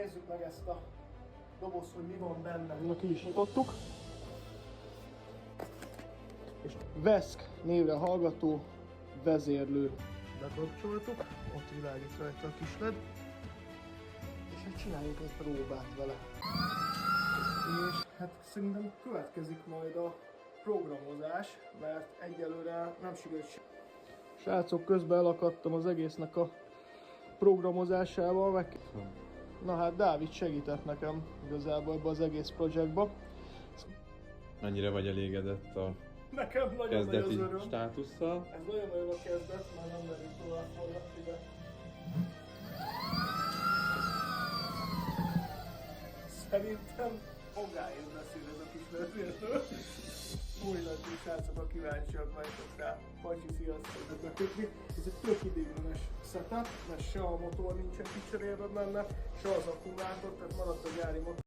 nézzük meg ezt a dobozt, hogy mi van benne. Na, ki is nyitottuk. És Veszk névre hallgató vezérlő. Bekapcsoltuk, ott világít rajta a kis led. És hát csináljunk egy próbát vele. És hát szerintem következik majd a programozás, mert egyelőre nem sikerült. Srácok, közben elakadtam az egésznek a programozásával. Na hát Dávid segített nekem igazából ebbe az egész projektbe. Mennyire vagy elégedett a Nekem nagyon nagy az kezdeti öröm. státusszal? Ez nagyon-nagyon a kezdet, már nem merünk tovább forgatni, de... Szerintem magáért beszél ez a kis vezérlő. Új nagy srácok, a kíváncsiak vagytok rá. Pacsi, sziasztok, bekötni. Ez egy tök idéglenes setup, mert se a motor nincsen kicserélve benne, se az akkumulátor, tehát maradt a gyári motor.